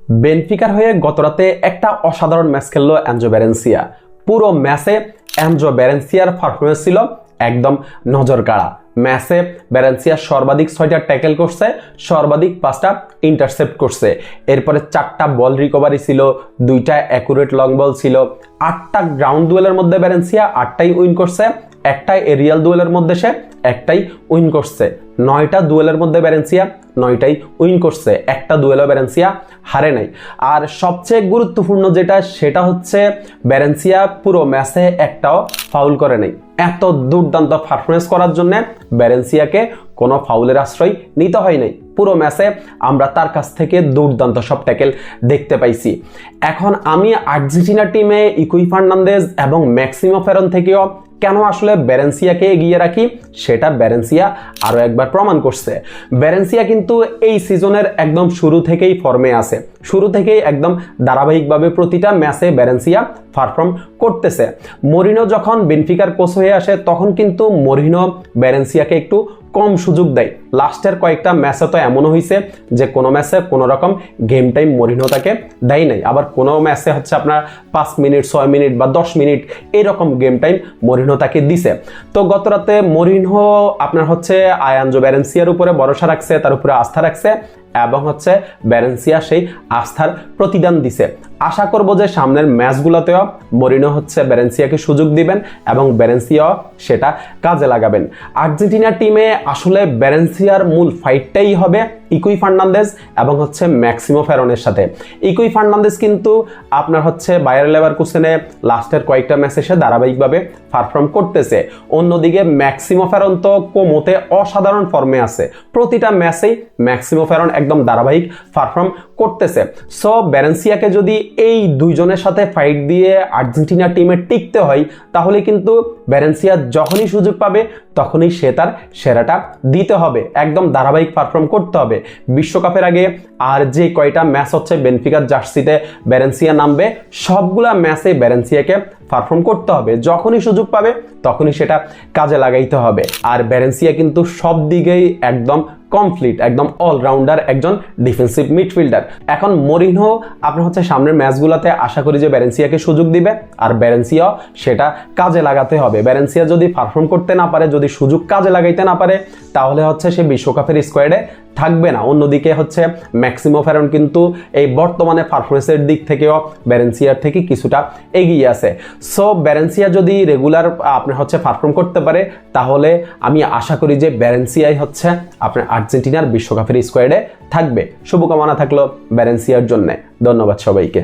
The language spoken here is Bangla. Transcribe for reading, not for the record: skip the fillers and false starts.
বেনফিকার হয়ে গতরাতে একটা অসাধারণ ম্যাচ খেললো এনজো ভ্যালেন্সিয়া। পুরো ম্যাচে এনজো ভ্যালেন্সিয়ার পারফরমেন্স ছিল একদম নজর কাড়া। ম্যাচে ভ্যালেন্সিয়া সর্বাধিক 6টা ট্যাকেল করছে, সর্বাধিক 5টা ইন্টারসেপ্ট করছে। এরপরে 4টা বল রিকভারি ছিল, 2টা অ্যাকুরেট লং বল ছিল। 8টা গ্রাউন্ড ডুয়েলের মধ্যে ভ্যালেন্সিয়া 8টাই উইন করছে, একটাই এরিয়াল ডুয়েলের মধ্যে সে একটাই উইন করছে। 9টা ডুয়েলের মধ্যে ভ্যালেন্সিয়া 9টাই উইন করছে, একটা ডুয়েলও ভ্যালেন্সিয়া হারে নাই। আর সবচেয়ে গুরুত্বপূর্ণ যেটা সেটা হচ্ছে ভ্যালেন্সিয়া পুরো ম্যাচে একটাও ফাউল করে নাই। এত দুর্দান্ত পারফরমেন্স করার জন্য ভ্যালেন্সিয়াকে কোনো ফাউলের আশ্রয় নিতে হয় নাই। পুরো ম্যাচে আমরা তার কাছ থেকে দুর্দান্ত সব ট্যাকেল দেখতে পাইছি। এখন আমি আর্জেন্টিনা টিমে ইকুই ফার্নান্দেজ এবং ম্যাক্সিমো ফেরন থেকেও কেন আসলে ভ্যালেন্সিয়াকে এগিয়ে রাখি সেটা ভ্যালেন্সিয়া আরো একবার প্রমাণ করছে। ভ্যালেন্সিয়া কিন্তু এই সিজনের একদম শুরু থেকেই ফর্মে আছে, শুরু থেকেই একদম ধারাবাহিকভাবে প্রতিটা ম্যাচে ভ্যালেন্সিয়া পারফর্ম করতেছে। মরিনো যখন বেনফিকার কোচ হয়ে আসে তখন কিন্তু মরিনো ভ্যালেন্সিয়াকে একটু কম সুযোগ দেয়। লাস্টের কয়েকটা ম্যাচে তো এমনও হয়েছে যে কোনো ম্যাচে কোনো রকম গেম টাইম মরিনো তাকে দেয় নাই, আবার কোনো ম্যাচে হচ্ছে আপনার 5 মিনিট 6 মিনিট বা 10 মিনিট এরকম গেম টাইম মরিনো তাকে দিছে। তো গতরাতে মরিনো আপনার হচ্ছে এনজো ভ্যালেন্সিয়ার উপরে ভরসা রাখছে, তার উপরে আস্থা রাখছে এবং হচ্ছে ভ্যালেন্সিয়া সেই আস্থার প্রতিদান দিছে। আশা করব যে সামনের ম্যাচগুলোতেও মরিনো হচ্ছে ভ্যালেন্সিয়াকে সুযোগ দিবেন এবং ভ্যালেন্সিয়াও সেটা কাজে লাগাবেন। আর্জেন্টিনা টিমে আসলে ভ্যালেন্সিয়ার মূল ফাইটটাই হবে ইকুই ফার্নান্দেজ এবং হচ্ছে ম্যাক্সিমো ফেরনের সাথে। ইকুই ফার্নান্দেজ কিন্তু আপনার হচ্ছে বায়ার লেভারকুসেনে লাস্টের কয়েকটা ম্যাচে সে ধারাবাহিকভাবে পারফর্ম করতেছে। অন্যদিকে ম্যাক্সিমো ফেরন তো কোমোতে অসাধারণ ফর্মে আছে, প্রতিটা ম্যাচেই ম্যাক্সিমো ফেরন একদম ধারাবাহিক পারফর্ম করতেছে। সো ভ্যালেন্সিয়াকে যদি এই দুইজনের সাথে ফাইট দিয়ে আর্জেন্টিনা টিমে টিকতে হয় তাহলে কিন্তু ভ্যালেন্সিয়া যখনই সুযোগ পাবে তখনই সে তার সেরাটা দিতে হবে, একদম ধারাবাহিক পারফর্ম করতে হবে। বিশ্বকাপের আগে আর যে কয়টা ম্যাচ হচ্ছে বেনফিকার জার্সিতে ভ্যালেন্সিয়া নামবে সবগুলা ম্যাচে ভ্যালেন্সিয়াকে পারফর্ম করতে হবে। যখনই সুযোগ পাবে তখনই সেটা কাজে লাগাইতে হবে। আর ভ্যালেন্সিয়া কিন্তু সব দিকেই একদম কমপ্লিট, একদম অলরাউন্ডার একজন ডিফেন্সিভ মিডফিল্ডার। এখন মরিনহো আপনার হচ্ছে সামনের ম্যাচগুলোতে আশা করি যে ভ্যালেন্সিয়াকে সুযোগ দিবে আর ভ্যালেন্সিয়াও সেটা কাজে লাগাতে হবে। ভ্যালেন্সিয়া যদি পারফর্ম করতে না পারে, যদি সুযোগ কাজে লাগাইতে না পারে তাহলে হচ্ছে সে বিশ্বকাপের স্কোয়াডে থাকবে না। অন্যদিকে হচ্ছে ম্যাক্সিমো ফেরন কিন্তু এই বর্তমানে পারফরমেন্সের দিক থেকেও ভ্যালেন্সিয়ার থেকে কিছুটা এগিয়ে আছে। সো ভ্যালেন্সিয়া যদি রেগুলার আপনার হচ্ছে পারফর্ম করতে পারে তাহলে আমি আশা করি যে ভ্যালেন্সিয়াই হচ্ছে আপনার আর্জেন্টিনার বিশ্বকাপের স্কোয়াডে থাকবে। শুভকামনা থাকলো ভ্যালেন্সিয়ার জন্য। ধন্যবাদ সবাইকে।